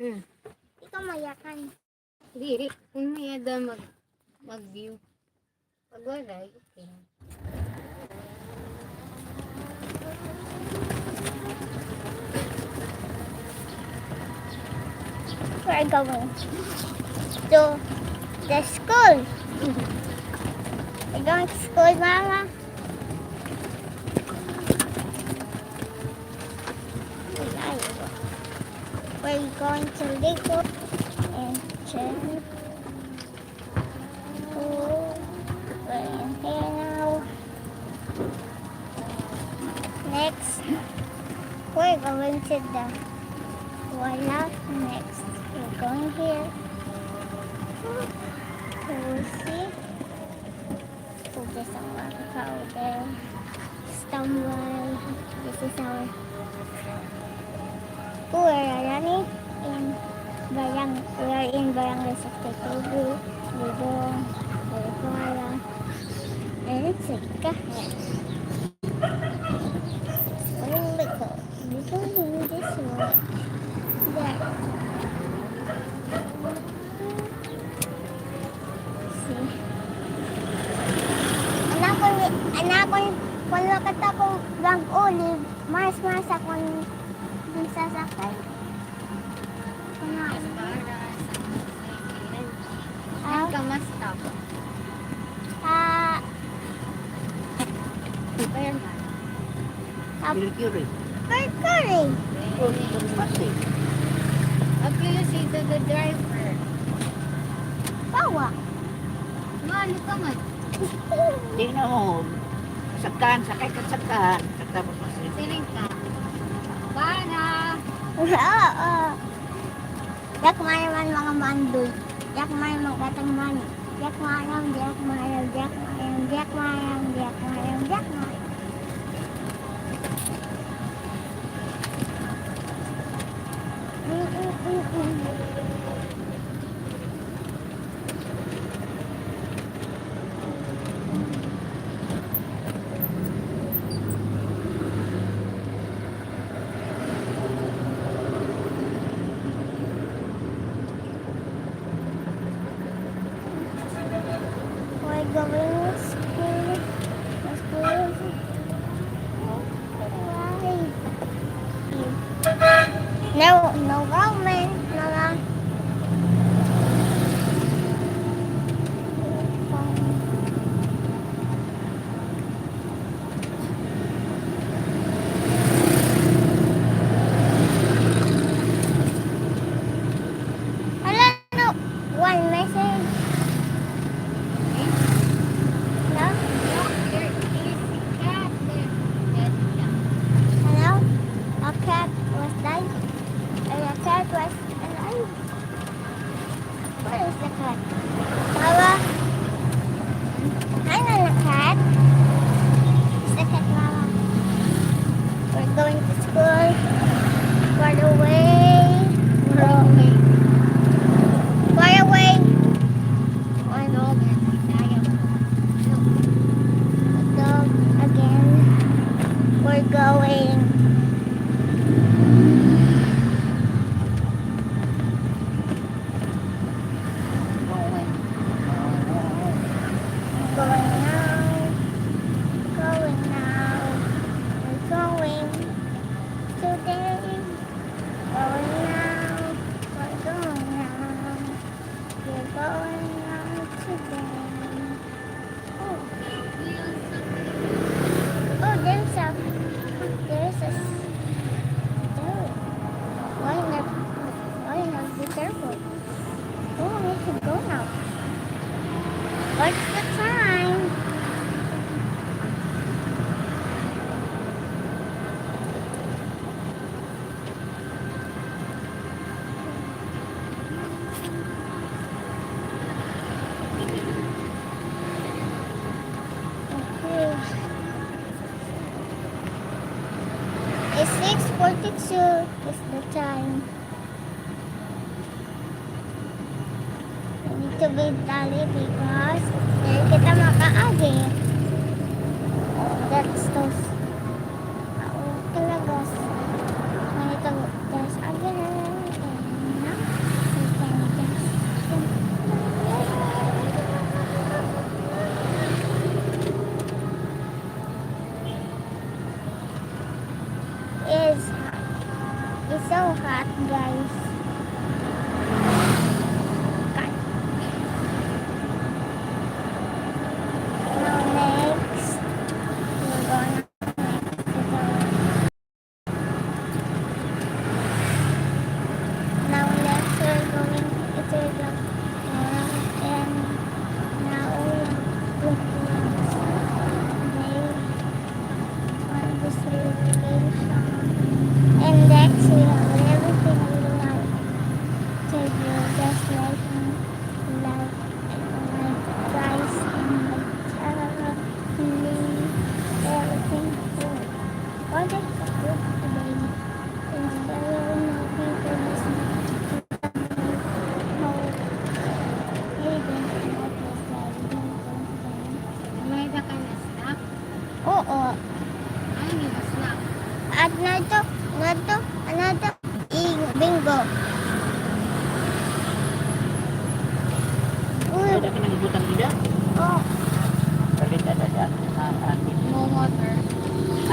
Ikaw mayakan. Diri, kung may ada mag-view. Pag wala, okay. We're going to the school. We're going to school, Mama. We're going to Ligo and Chen. We're in here now. Next, we're going to the Wala. Next, we're going here. We'll see. Put this on our powder. Stumble. This is our school. We are in Barangay Saktutugu, Lidong, Balagwala, and it's a kahe. Oh, Ligo. We're going this way. There. See. Anakon, kung kata kong bang olive, mas akong sasakay. Mas para sa saan ka mas stop? Ayan na. Mercury. Mercury. Oh, ito pati. Okay, you see the driver. Bawa. Ano ka man? Tingnan mo. Sakahan, sakay ka sakahan. Tapos masih. Siling ka. Para! Oo. Yak man mga mandoy. Yak man mga katang man. Yak mayam, yak mayam, yak mayam, yak mayam, yak mayam, yak mayam. We're going to school. The school is no Roman, no. Hello, no. One message. No? There is a cat there. Yes, yeah. Hello? A cat was died. And a cat was alive. Where is the cat? Mama? I know the cat. It's the cat, Mama. We're going to school. Far away. Far away. Far away. I know, but Bisaya. Dog again. We're going. Going now. Going now. We're going today. Going now. We're going now. We're going now today. Oh, there's a door. Why not be careful? Oh, we can go now. What's the time? Okay. It's 6:42 is the time. We need to be early because then kita makaagi. That's those. Talaga. We need to go. There's again. so hot, guys. Cut. Now next, we're gonna now next we're going to the and now we're on this vacation. And next we have everything we like to do, just like rice and everything food. What is the food today? Instead of no people listening how Hayden and what was Mayroon ka na snack? Oo. Ay, hindi ba snack? At bingo. Uy, Ada ka nang butang ida? oh, Kalit ada atin. No water.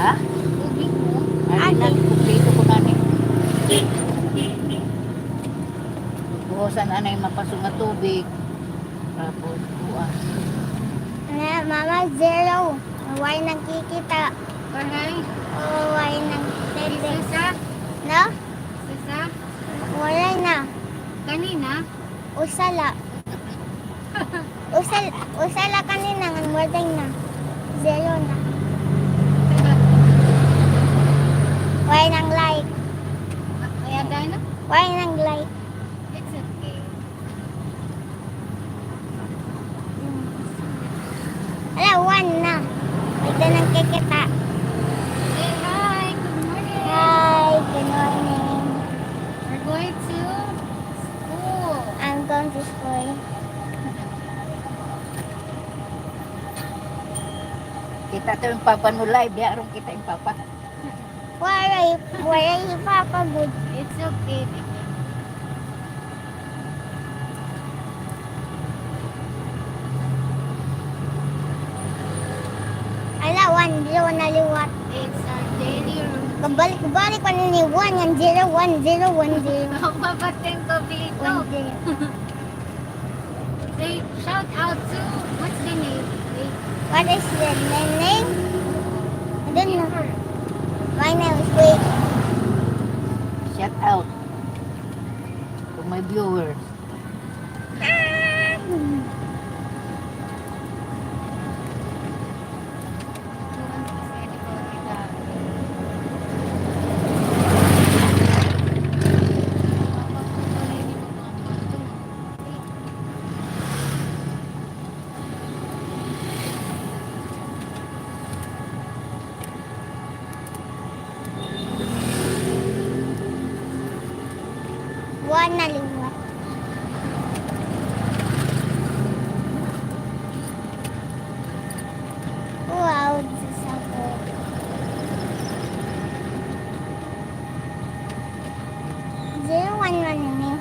Ha? Tubig mo? Ano na, kumpleto ko na ni. Buhosan anay mapasok nga tubig. Tapos, buwan. Mama, zero. Why nagkikita? Bahay? Why nagtete? Sisa? No? Sisa? Wala na. Kanina? Usala. Usala kanina ng morning na. Zero na. Why nang like? Kaya dahil na? Why nang like? It's okay. Ala, one na. Ito nang kikita. Say hi! Good morning! Hi, good morning. We're going to school. I'm going to school. Kita to yung papa no live. Di aron kita yung papa. Why are you Papa good? It's okay. Ala, one, zero na liwat. It's our daily routine. Kabalik-balik ko ni one, yan, zero, one, zero, one, zero. Mapapating ko dito. One, zero. Say, shout out to, what's the name? Wait. What is the name? I don't know. Her. My name is Wait. Shout out to my viewers. One na liwat. Wow, this is so good. Zero, one, one ini.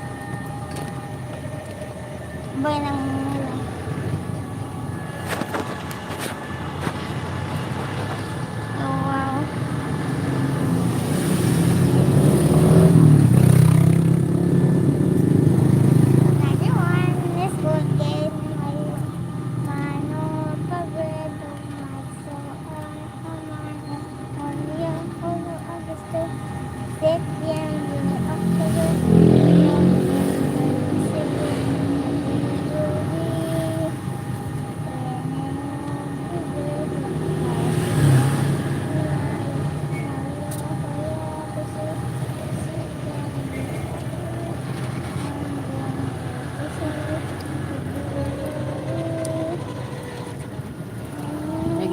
Boy nang nila. Oh, wow. Another one. Let's go again. Mano, pagredo, maso, mano, onyo, ulo, agusto, septiembre, octubre,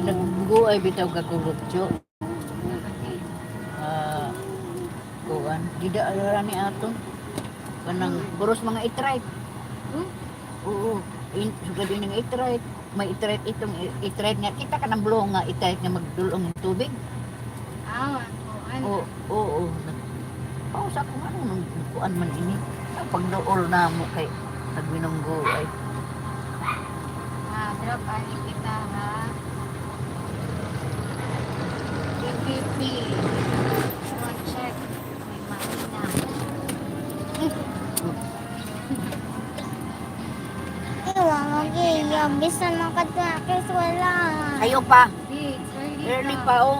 Naggo ay bitaw kagulutyo. Kuan, dida ara ni aton. Kanang buros mga itrite. Hmm? Oo, sugad din ng itrite. May itrite itong itrite nga kita kanang blow nga itrite nga magdulong ng tubig. Awan ko. Ano? Oo. Pausa ko ano nung kuan man ini. Pagdool na mo kay nagwinunggo ay. Drop ani kita ha. PPP. One check. May money na. bisan man kadto wala. Ayaw pa. Di, it's Early pa. pa oh.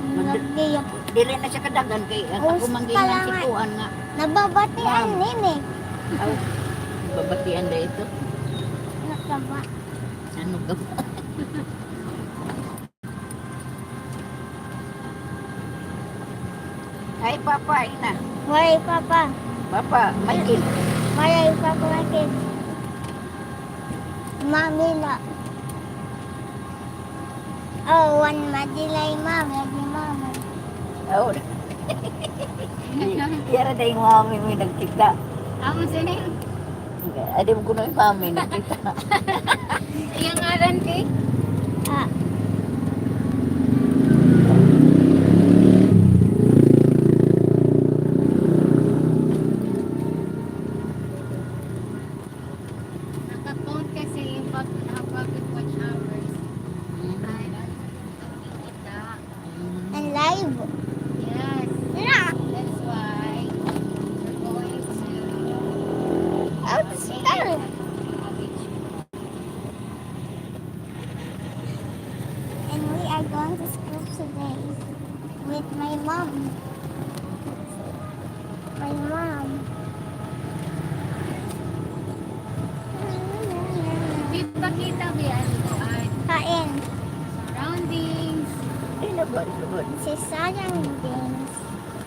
Nagdiyak. Dili na siya kadagan kay Oh, ako mangingan kala nga. situan nga. Nababatian Ma'am. nini. Aw, babatian da ito. Nakaba. Ano ka ba? Ay, papa, ina. Waray papa. Papa, Michael. Waray papa makin. Mamila. Oh, one madilay mama, di mama. Oh. Yara na yung mami mo yung nagkita. Amo sinin. Adi mo kuno yung mami nagkita. Iyang ngalan kay? Ah, Naka-count kasi yung public watch hours. Ay, nakikita. and live. Yes. Yeah. That's why we're going to Oh, this is better. And we are going to school today with my mom. My mom. Di ba kita biyan ko ay Kain. surroundings. Ay, nabari, nabari. Si sayang things.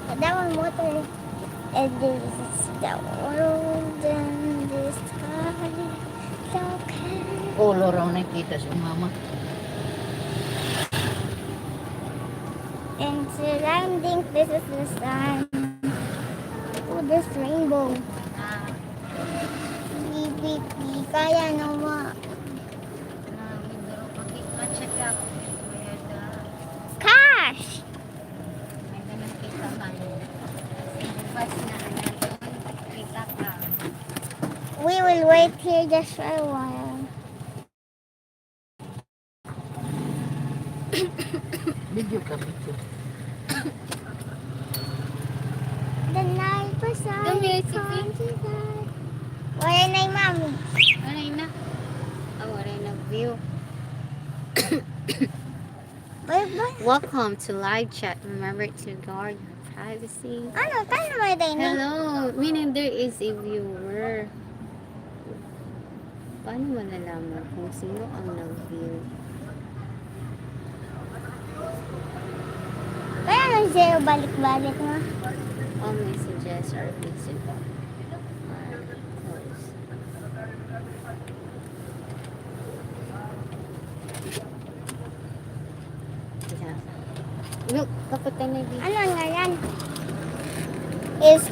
Kadawang motor. And this is the world and the sky. So can Ulo raw nakita si mama. and surrounding this is the sun. Oh, this rainbow. Ah, Beep, kaya naman. mindoro pag-check up. Cash! May ganun kita man. Kasi bukas na doon, kita ka. We will wait here just for a while. Video ka, video. The night was Dumi, si wala na yung mami. Waray na. Oh, waray na view. Bye-bye. Welcome to live chat. Remember to guard your privacy. Ano? Kano may day na? Hello, meaning there is a viewer. Paano malalaman kung sino ang nag-view? Kaya nang zero balik-balik na. All messages are visible. Are closed. Yeah. Look, kapatay na dito. Ano nga yan? Is...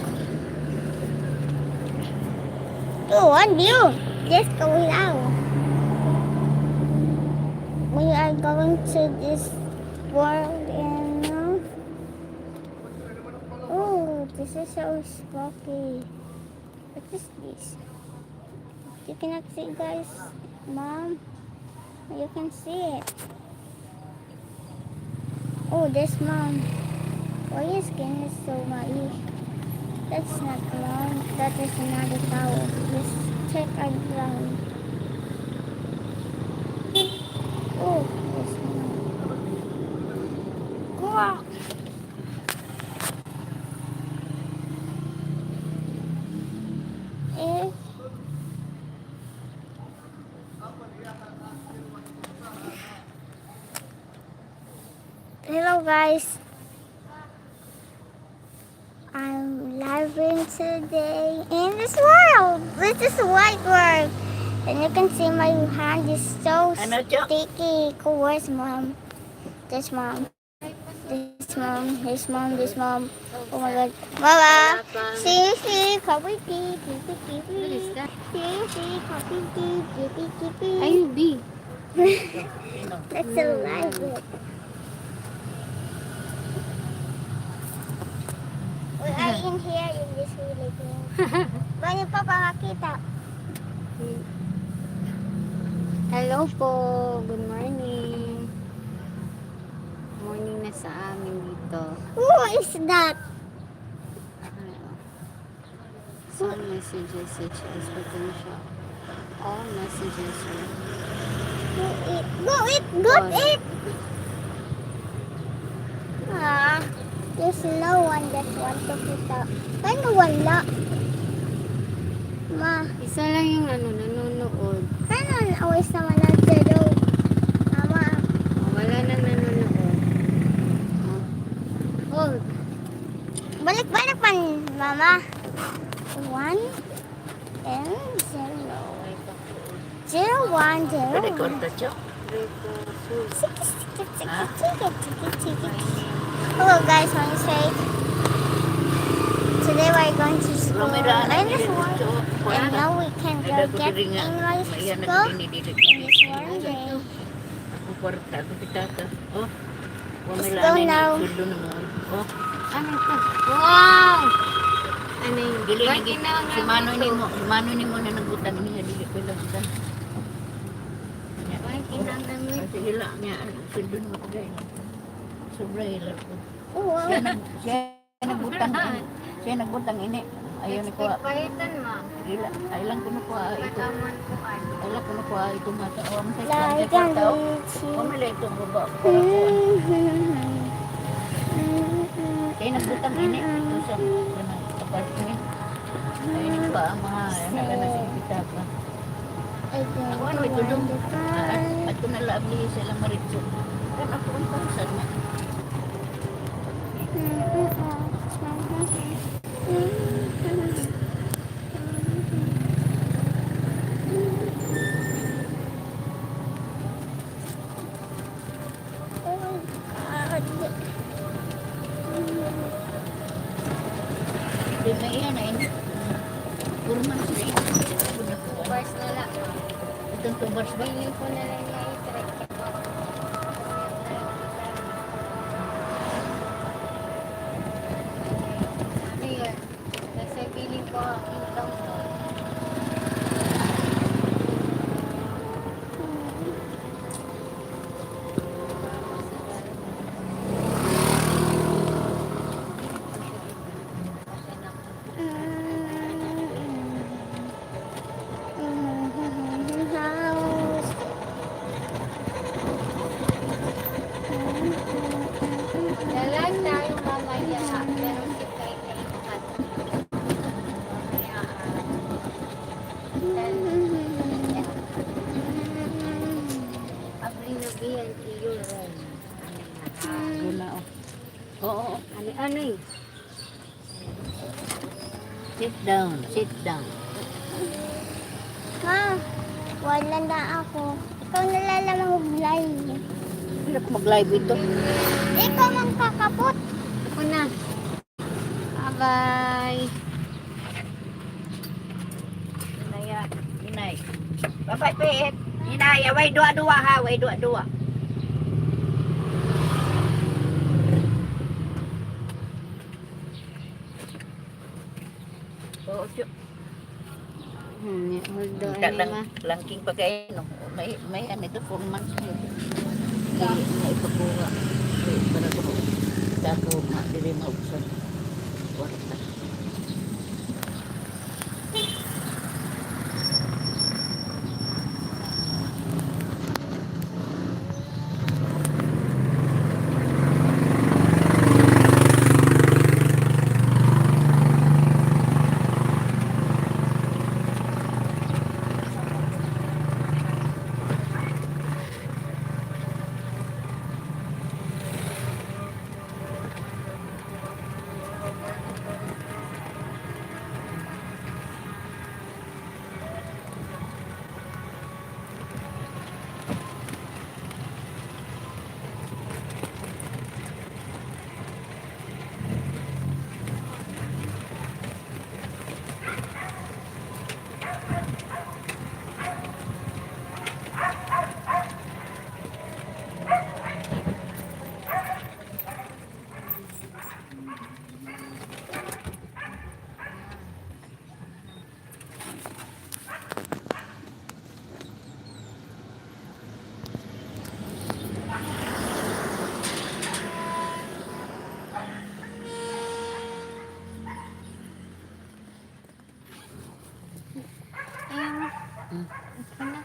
Oh, what view? Just go now. We are going to this world and oh, this is so spooky. What is this? You cannot see, guys. Mom, you can see it. Oh, this mom. Why your skin is so muddy? That's not clown. That is another cow. Let's check our ground. Oh, this one. Quack. Eh. Hello guys. I'm living today in this world. This is a white world. And you can see my hand is so Ano, Cho? sticky. Cool, where's mom? This mom. This mom. This mom. This mom. Oh my god. Mama. See, copy, pee, pee, pee, pee, What is pee. that? See, copy, pee, pee, pee, pee, pee. IUB. That's so live. We are in here in this village. Bani pa makakita. Hello po. Good morning. Morning na sa amin dito. Who is that? Ano? Some messages such as potential. all messages. Go eat. Go eat. Go eat. Ah, there's no one that want to kita. Paano wala? Ma, Isa lang yung nanonood. paano always naman ang zero? Mama, Oh, wala nang nanonood. Oh, balik-balik pa, Mama. 1 and 0. 0, 1, 0. Pwede ko ito, Chok. Sige, sige, sige, sige, sige, sige. Hello guys, I'm Faith. Today we're going to school. Lumira na Minus 1. And now we can go get English school in this one day. Ang kwarta, ako pitata. Oh. Let's go now. Sundo naman. Oh. ano ito? Wow! Ano yung Dili bakit lagi. na Si Mano ni mo na nagutan niya. Dili ko lang gutan. bakit na Kasi hila niya. Sundo naman ko dahil. Sobra hila ko. Wow. Siya nagbutang ini. Siya nagbutang ini. Ayaw ni ko. Pahitan mo. Ay lang ko na ko. Ito. Pataman ko ano. Ay lang ko na ko. Ito mata. Oh, ang Like sakit. a Pamila itong baba. Kaya nagbutang ini. Ito sa apartment. Ayun pa ang mga naganasigita pa. Ako ano ito dong? At ko nalabli sila maritso. Kan ako ang pausan niya. Di may iyan na ini. Kurman sila ini. Bars na lang. Itong tubars ba? Bili ko na lang yung i-try. Ano yun? Kasi feeling ko income ko. Dalan tayo mamaya. Pero si Kate ay bukat. Mamaya. Abri na biyan iyo ron. Guna oh. Oo. Ano eh? Sit down. Sit down. Ma, wala na ako. Ikaw nalalamang mag-live. Hindi ko mag-live ito. Ikaw ang kakapot. Ako na. Bye-bye. Inaya. Inay. Babay, Pet. Inaya. Way dua-dua ha. Way dua-dua. Oo, siyo. Hold on, Tak ma. langking pagkain. No? May ano ito, 4 months na ito. May ipakuha. Para ko. Dako, dili maubsan. Kwarta. Kana